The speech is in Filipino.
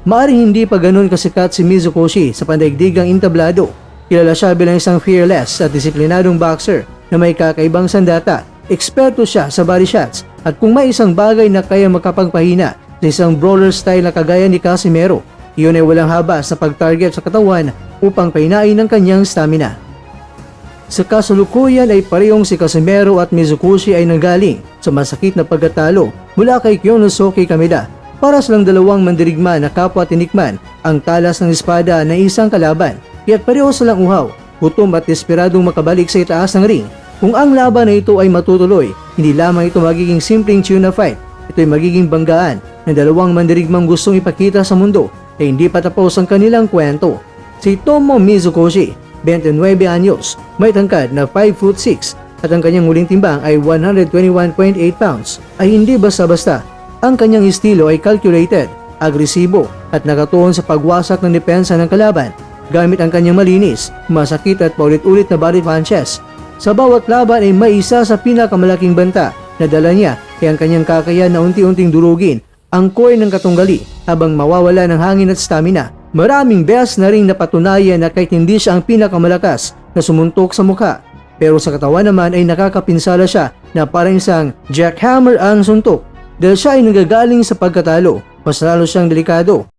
Maaring hindi pa ganun kasikat si Mizukoshi sa pandaigdigang entablado. Kilala siya bilang isang fearless at disiplinadong boxer na may kakaibang sandata. Eksperto siya sa body shots at kung may isang bagay na kaya makapagpahina sa isang brawler style na kagaya ni Casimero, iyon ay walang haba sa pag-target sa katawan upang pahinain ang kanyang stamina. Sa kasalukuyan ay parehong si Casimero at Mizukoshi ay nanggaling sa masakit na pagkatalo mula kay Kyonosuke Kameda. Para silang dalawang mandirigma na kapwa tinikman ang talas ng espada ng isang kalaban, kaya't pareho silang uhaw, gutom at desperadong makabalik sa itaas ng ring. Kung ang laban na ito ay matutuloy, hindi lamang ito magiging simpleng tuna fight, ito ay magiging banggaan ng dalawang mandirigmang gustong ipakita sa mundo na hindi pa tapos ang kanilang kwento. Si Tomo Mizukoshi, 29 anyos, may tangkad na 5'6" at ang kanyang huling timbang ay 121.8 pounds, ay hindi basta-basta. Ang kanyang estilo ay calculated, agresibo at nakatuon sa pagwasak ng depensa ng kalaban gamit ang kanyang malinis, masakit at paulit-ulit na body punches. Sa bawat laban ay may isa sa pinakamalaking banta na dala niya kaya ang kanyang kakayahan na unti-unting durugin ang core ng katunggali habang mawawala ng hangin at stamina. Maraming beses na ring napatunayan na kahit hindi siya ang pinakamalakas na sumuntok sa mukha, pero sa katawan naman ay nakakapinsala siya na parang isang jackhammer ang suntok. Dahil siya ay nagagaling sa pagkatalo, mas lalo siyang delikado